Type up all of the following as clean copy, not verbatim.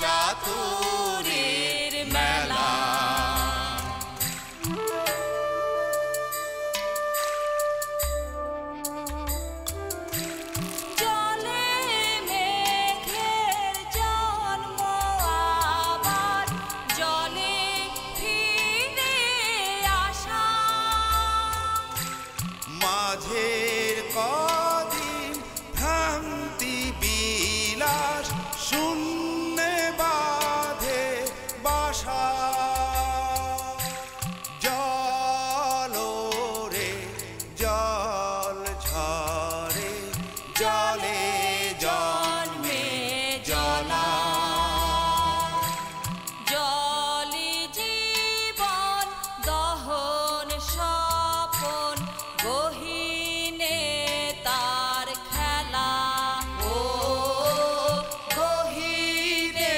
চাতুরীর মেলা। মাঝের কদিন ভ্রান্তি বিলাস শূন্যে বাঁধে বাসা। জল রে জল ঝরে জলে জন্মে জলা। জলি জীবন দহন স্বপন গহীনে তার খেলা। ও গহীনে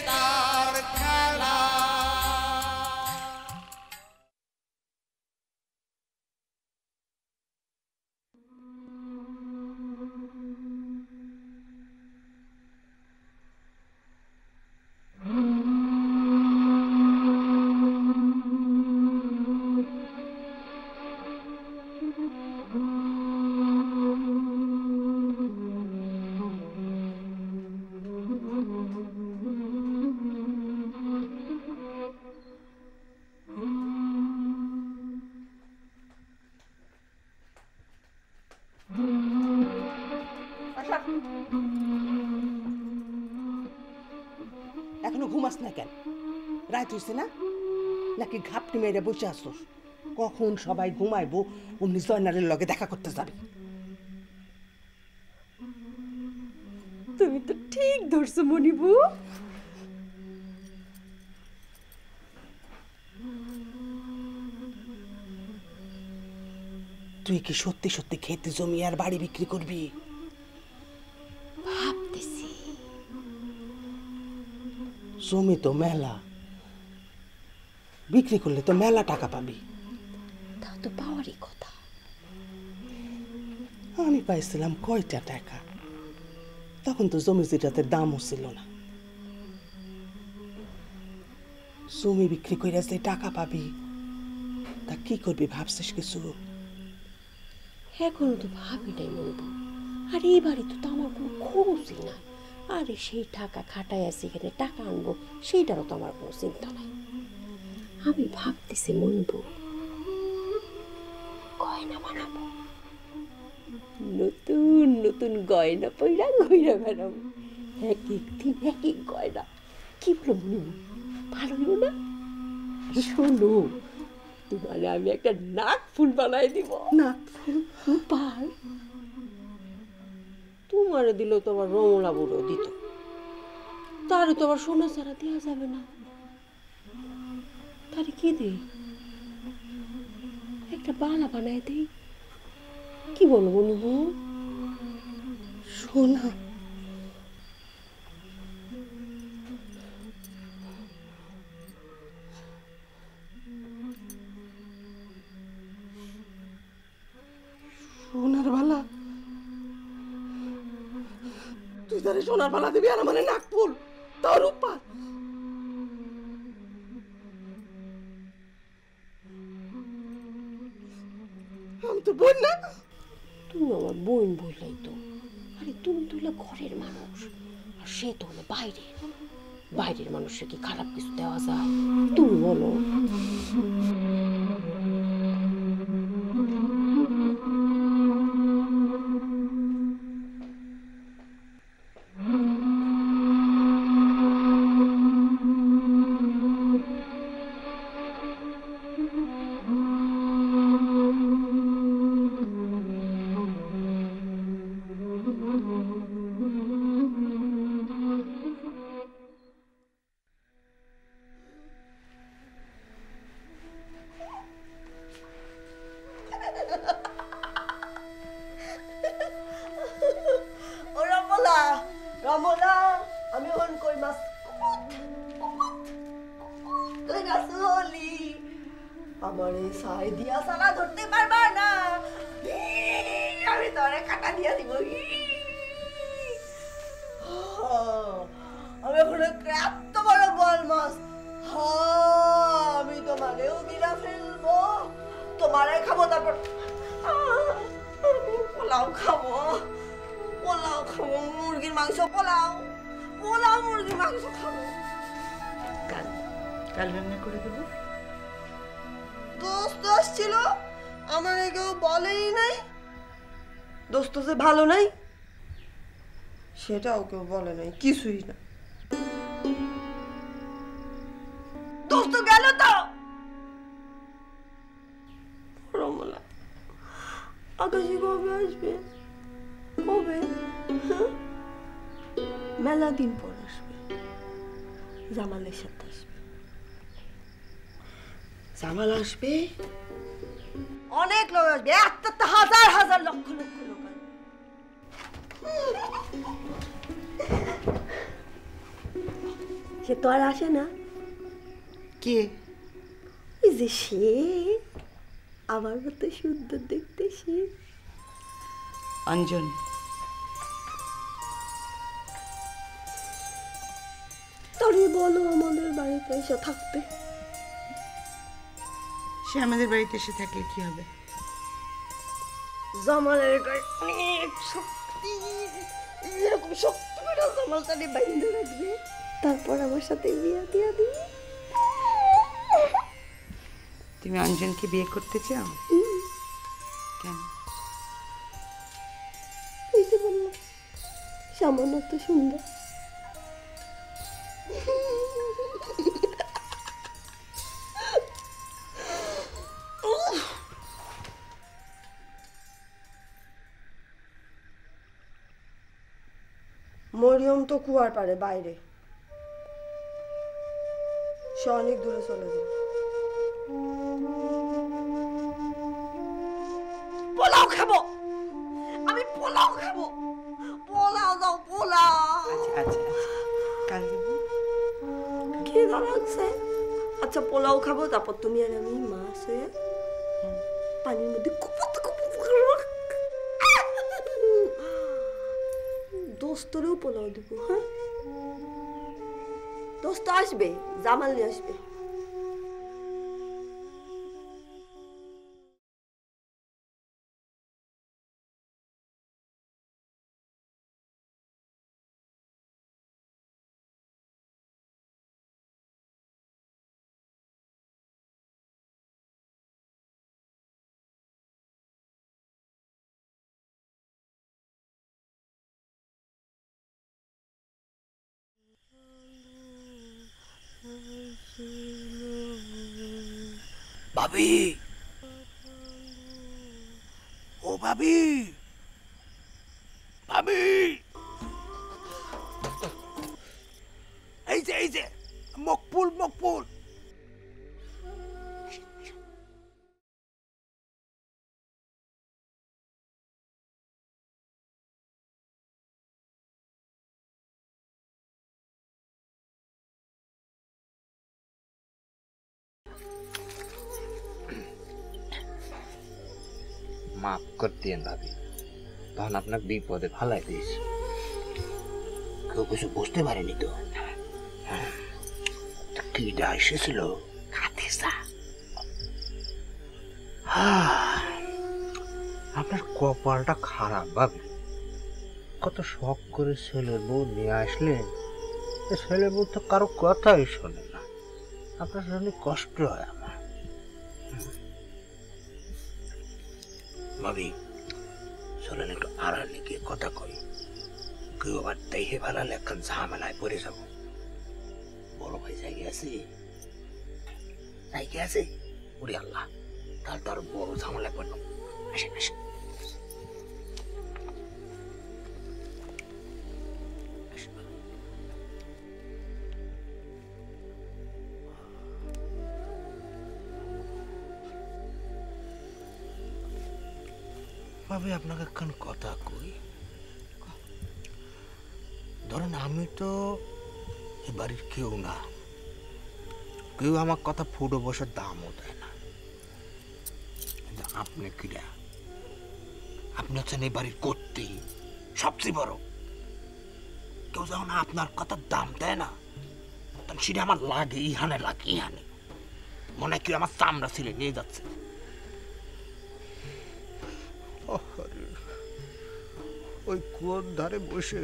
তার খেলা। এখনো ঘুমাস না কেন? রাত হইছে না? নাকি ঘাপটি মেরে বসে আসছোস? কখন সবাই ঘুমাইবো অমনি জয়নালের লগে দেখা করতে যাবে। তুমি তো ঠিক ধরছো মনিবু। তুই কি সত্যি সত্যি খেতে জমি আর বাড়ি বিক্রি করবি? ভাবতেছি। জমি তো মেলা, বিক্রি করলে তো মেলা টাকা পাবি। তা তো পাওয়ারই কথা। আমি পাইছিলাম কয়টা টাকা, তখন তো জমি যেটাতে দামও ছিল না। জমি বিক্রি করে যে টাকা পাবি তা কি করবি ভাবছিস কিছু? এখনো তো ভাবি নাই মনিবু। আর এই বাড়িতে তো আমার কোনো খরচই নাই। আরে সেই টাকা খাটাই আছে, এখানে টাকা আনবো সেইটারও তো আমার কোনো চিন্তা নাই। আমি ভাবতেছি মনিবু, গয়না বানাবো। নতুন নতুন গয়না পইরা ঘুরে বেড়াবো। এক এক দিন এক এক গয়না। কি বলো মনিবু, ভালো হইব না? শোনো, তোমার আমি একটা নাক ফুল বানাই দিব। নাক ফুল? পার তোমারে দিল তো আমার রমলা বুড়ো দিত, তারে তো আবার সোনা ছাড়া দেওয়া যাবে না। তারে কি দে? একটা বালা বানাই দেই। কি বলো বলবো? সোনা? সোনার বালা? তুই তারে সোনার বালা দিবি আর মানে নাক ফুল? তোর উপর আমি তো বোন না? তুমি আমার বোন বললাই তো। আরে তুমি তো হলো ঘরের মানুষ, আর সে তো হলো বাইরের। বাইরের মানুষের কি খারাপ কিছু দেওয়া যায়? তুমি বলো। রমলা, আমি হন কই মাছ তুই না চলি আমার এই সাই দিয়া সালা ধরতে পারবা না। আমি তোরে কাটা দিয়া দিব। আমি ওখানে একটা এত বড় বল মাছ, আমি তোমারেও বিরা ফেলবো, তোমারে খাবো, তারপর পোলাও খাবো, পোলাও খাবো, মুরগির মাংস, পোলাও পোলাও মুরগির মাংস খাবো। কাল কাল রান্না করে দেবো। দোস্ত আসছিল, আমার কেউ বলেই নাই। দোস্ত যে ভালো নাই সেটাও কেউ বলে নাই, কিছুই না। দোস্ত গেল তো রমলা, আকাশে কবে আসবে, কবে? মেলা দিন পর আসবে, জামালের সাথে আসবে। জামাল আসবে, অনেক লোক আসবে, একটা হাজার হাজার লক্ষ লক্ষ লোক আসবে। সে তো আর আসে না। কে? ওই যে সে, আমার মতো সুন্দর দেখতে সে, অঞ্জন। তোরই বলো আমাদের বাড়িতে এসে থাকতে। সে আমাদের বাড়িতে এসে থাকলে কি হবে? জামালের গায়ে অনেক শক্তি, এরকম শক্তি করে জামাল তাকে বাইন্ধে রাখবে, তারপর আমার সাথে বিয়ে দিয়ে দিবে। তুমি অঞ্জনকে বিয়ে করতে চাও? কেন? এই যে বললাম, সামান্য তো সুন্দর। মরিয়ম তো কুয়ার পারে বাইরে, সে অনেক দূরে চলে যাবে। পোলাও খাবো, আমি পোলাও খাবো, পোলাও দাও, পোলাও। আচ্ছা আচ্ছা আচ্ছা, কাল দেবো। খিদা লাগছে। আচ্ছা পোলাও খাবো, তারপর তুমি আর আমি মাছ হয়ে পানির মধ্যে কুপুত কুপুত করবো। দোস্তরেও পোলাও দিব। হ্যাঁ, দোস্ত আসবে, জামাল নিয়ে আসবে। ভাবি, ও ভাবি, ভাবি, এই যে মকবুল, মকবুল। মাফ করতেন ভাবি, তখন আপনার বিপদে ফালাই দিয়েছি, কেউ কিছু বুঝতে পারেনি তো। কিটা এসেছিল? খাদিজা। আপনার কপালটা খারাপ ভাবি, কত শখ করে ছেলের বউ নিয়ে আসলেন, ছেলের বউ তো কারো কথাই শোনে না, আপনার জন্য কষ্ট হয় আমার। ভাবি চলেন একটু আড়ালে গিয়ে কথা কই, কেউ আবার দেখে ফেলালে একখান ঝামেলায় পড়ে যাবো। বড় ভাই জায়গায় আছে, জায়গায় আছে, ওরে আল্লাহ, তাহলে তো আর বড় ঝামেলায় পড়ল। আসেন আসেন। ভাবি আপনাকে একখান কথা কই, ধরেন আমি তো এ বাড়ির কেউ না, কেউ আমার কথা ফুটো বসে দামও দেয় না, কিন্তু আপনি কিরা, আপনি হচ্ছেন এই বাড়ির কর্ত্রী, সবচেয়ে বড়। কেউ যখন আপনার কথার দাম দেয় না, তখন সেটা আমার লাগে ইহানে লাগে ইহানে, মনে হয় কি আমার চামড়া ছিলে নিয়ে যাচ্ছে। ওই কুয়োর ধারে বসে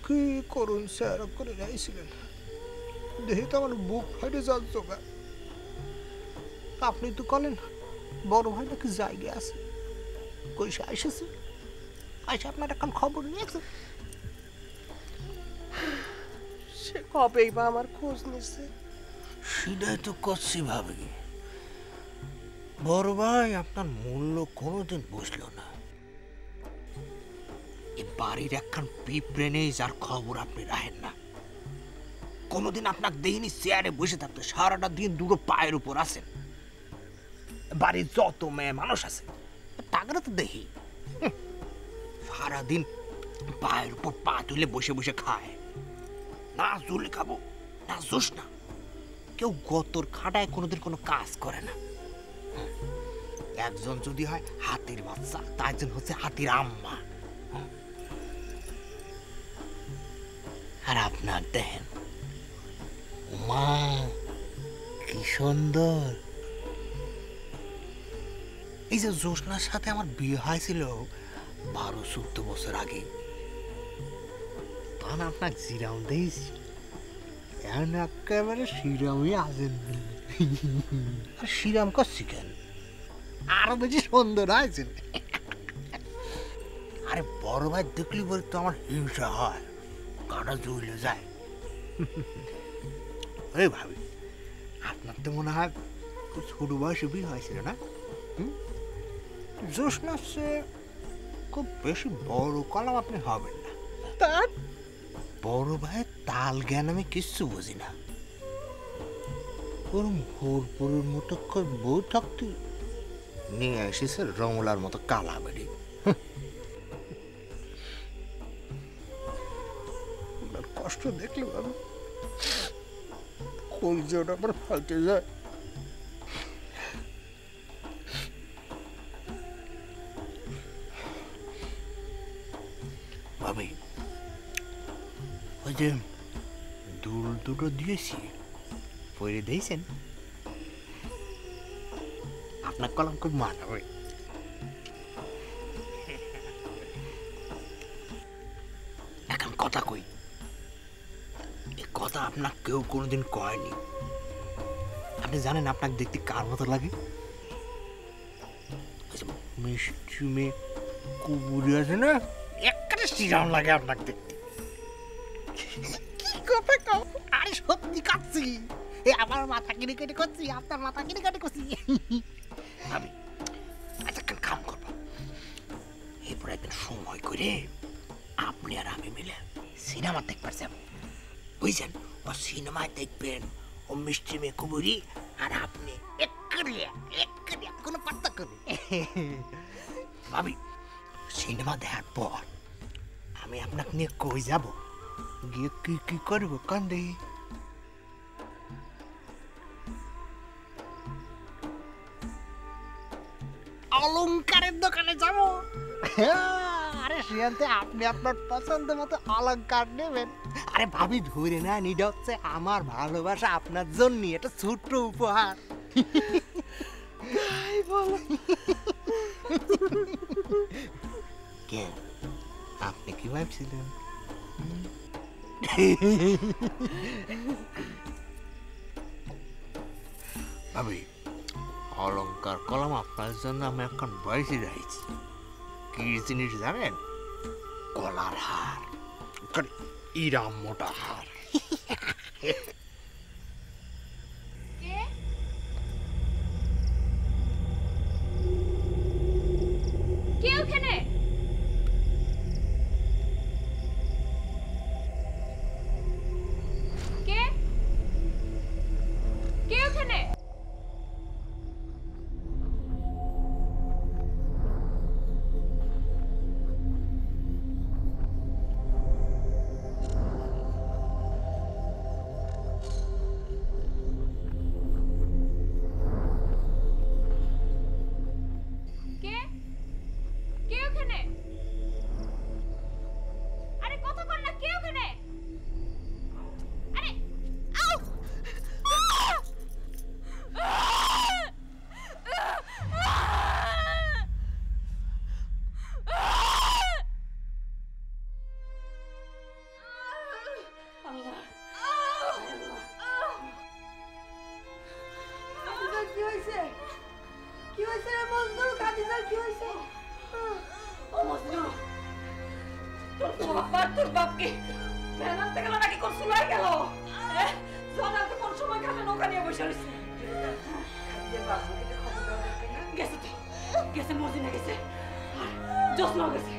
কি করুন স্যার করে যাইছিলেন, দেখি তো আমার বুক ফাইটে যাচ্ছে। আপনি তো বলেন বড় ভাই নাকি জায়গা আছে, কইসে এসেছে, আইসে আপনার এখন খবর নিয়েছে। সে কবেই বা আমার খোঁজ নিছে। সেটাই তো করছি ভাবি, বড় ভাই আপনার মূল্য কোনোদিন বুঝলো না। এই বাড়ির একখান পিঁপড়ে নেই যার খবর আপনি রাখেন না। কোনোদিন আপনাকে দেখিনি চেয়ারে বসে থাকতে, সারাটা দিন দুটো পায়ের উপর আছেন। বাড়ির যত মেয়ে মানুষ আছে তাকে তো দেখি সারাদিন পায়ের উপর পা তুলে বসে বসে খায়, না জুলে খাবো না জোস না, কেউ গতর খাটায় কোনোদিন কোনো কাজ করে না। একজন যদি হয় হাতির বাচ্চা, তা একজন হচ্ছে হাতির আম্মা। আর আপনার দেখেন মা কি সুন্দর। এই যে জোসনার সাথে আমার বিয়ে হয়েছিল 12-14 বছর আগে, তখন আপনার জিরাম দিয়েছি, এখন একেবারে শ্রীরামই আছেন। আর শ্রীরাম করছি কেন, আরো বেশি সুন্দর হয়েছে। আরে বড় ভাই দেখলি বলে তো আমার হিংসা হয়, কাটা জ্বলে যায়। এই ভাবি আপনার তো মনে হয় খুব ছোট বয়সে বিয়ে হয়েছিল না? জোসনার সে খুব বেশি বড় কলম আপনি হবেন না। তার বড় ভাইয়ের তাল জ্ঞান আমি কিচ্ছু বুঝি না, ওরম ভোরপুরের মতো বউ থাকতে নিয়ে এসেছে রমলার মতো কালা বেড়ি। কষ্ট দেখলে ভাবি কলজোটা আবার ফালতে যায়। ভাবি ওই যে দুল দুটো দিয়েছি পরে দিয়েছেন, আপনার কলম খুব মানাবে। এখন কথা কই, এই কথা আপনার কেউ কোনোদিন কয়নি। আপনি জানেন আপনাকে দেখতে কার মতো লাগে? মিষ্টি মেয়ে কুবুরি আছে না, একটা শ্রীরাম লাগে আপনাকে দেখতে। কি কথা কও? আরে সত্যি কাচ্ছি, এ আমার মাথা কিনে কেটে করছি, আপনার মাথা কিনে কেটে করছি। আমি আচ্ছা কাম করবো, এরপর একদিন সময় করে আপনি আর আমি মিলে সিনেমা দেখবার যাব, বুঝছেন? ও সিনেমায় দেখবেন ও মিষ্টি মেয়ে কুবুরি আর আপনি কোনো পার্থক্য নেই। ভাবি সিনেমা দেখার পর আমি আপনাকে নিয়ে কই যাব, গিয়ে কি কি করবো কান্দে? অলংকারের দোকানে যাব। আরে সেখানে আপনি আপনার পছন্দ মতো অলংকার নেবেন। আরে ভাবি ধরে না, এটা হচ্ছে আমার ভালোবাসা আপনার জন্য, এটা ছোট্ট উপহার। কেন আপনি কি ভাবছিলেন? ভাবি অলংকার কলম আপনার জন্য আমি এখন বয়সে রয়েছি। কি জিনিস জানেন? গলার হার, ইরাম মোটা হার। কে ওখানে? কে কে ওখানে? কি ভ্যান আনতে গেল নাকি কোন চুলাই গেল? জয়নাল তো কোন সময় ঘাটে নৌকা নিয়ে বসে রয়েছে। গেছে তো, গেছে, মর্জিনা গেছে, জোসনাও গেছে।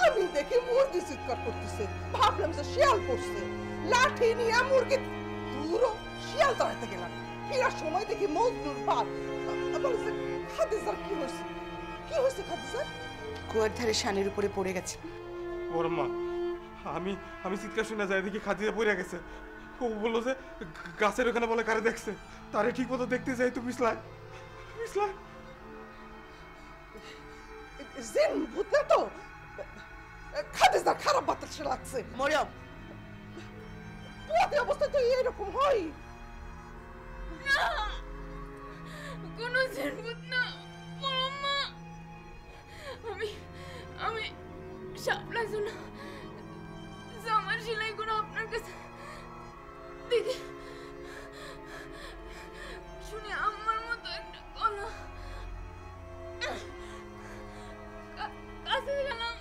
আমি দেখি মুরগি চিৎকার করতেছে, ভাবলাম যে শিয়াল পড়ছে, লাঠি নিয়ে মুরগি দূরও শিয়াল তাড়াতে গেলাম। ফেরার সময় দেখি মজনুর বাপ বলেছে, খাদিজার কি হয়েছে? কি হয়েছে খাদিজার? কুয়ার ধারে শানের উপরে পড়ে গেছে। ওর মা, আমি চিৎকার শুনে যাই দেখি খাদিজা পড়ে গেছে। ও বললো যে গাছের ওখানে বলে কারে দেখছে, তারে ঠিক মতো দেখতে যাই তো পিছলায় পিছলায়। জিন ভূত না তো, খাদিজার খারাপ বাতাসে লাগছে। মরিয়ম, পুয়াতে অবস্থা তো এরকম হয় না, কোনো জিনভূত না বড়ম্মা। আমি সাপলা শোনা জামার সেলাই করে আপনার কাছে দেখি শুনে আমার মতো একটা গলা কাছে গেলাম,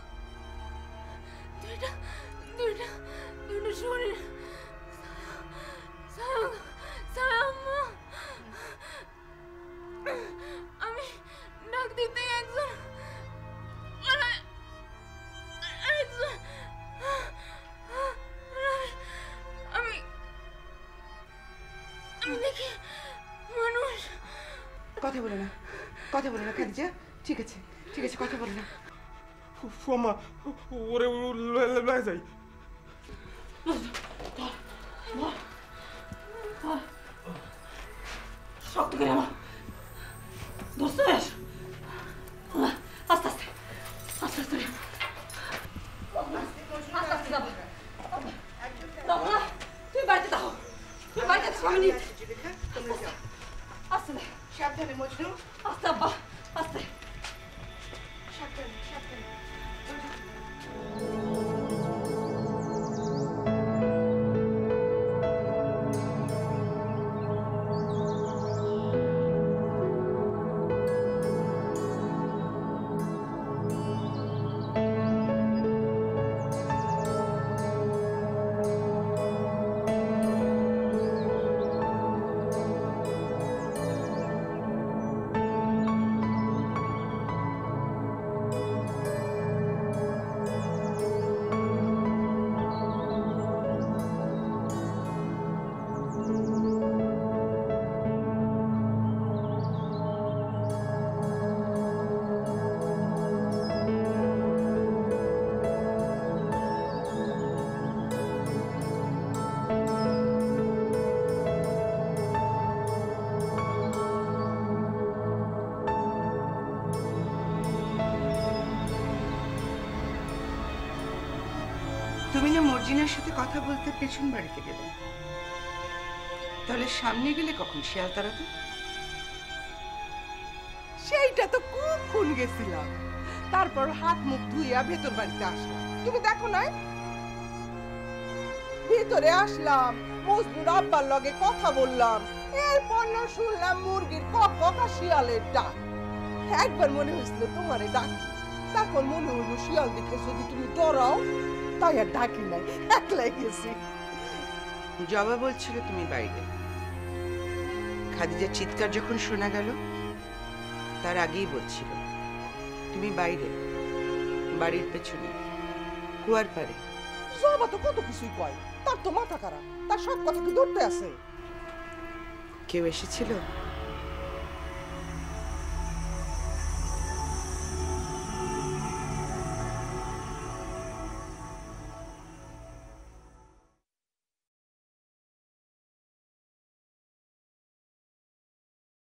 দুইটা শরীর আম্মা। আমি ডাক দিতে একজন আমি দেখি মানুষ। কথা বলে না, কথা বলে না খাদিজা। ঠিক আছে, ঠিক আছে, কথা বলে না। মা, ওরে লয়ে যাই। শক্ত করে আমার ধরছিস? আস্তে আস্তে আস্তে আস্তে আস্তে যাবো। তুই বাড়িতে যাও, তুই বাড়িতে স্বামী আস্তে সাবধানে মজনু, আস্তে আব্বা আস্তে। সাবধানে সাবধানে। তুমি না মর্জিনার সাথে কথা বলতে পেছন বাড়িতে গেলে, তাহলে সামনে গেলে কখন শিয়াল তাড়াতে? সেইটা তো কখন গেছিলাম, তারপর হাত মুখ ধুইয়া ভেতর বাড়িতে আসলাম। তুমি দেখো নাই? ভিতরে আসলাম, মজনুর আব্বার লগে কথা বললাম, এরপর না শুনলাম মুরগির কক কক আর শিয়ালের ডাক। একবার মনে হয়েছিল তোমারে ডাকি, তারপর মনে হইলো শিয়াল দেখে যদি তুমি ডরাও, তাই আর ডাকি নাই, একলাই গেছি। জবা বলছিল তুমি বাইরে। খাদিজার চিৎকার যখন শোনা গেল তার আগেই বলছিল তুমি বাইরে, বাড়ির পেছনে কুয়ার পারে। জবা তো কত কিছুই কয়, তার তো মাথা খারাপ, তার সব কথা কি ধরতে আছে? কেউ এসেছিল?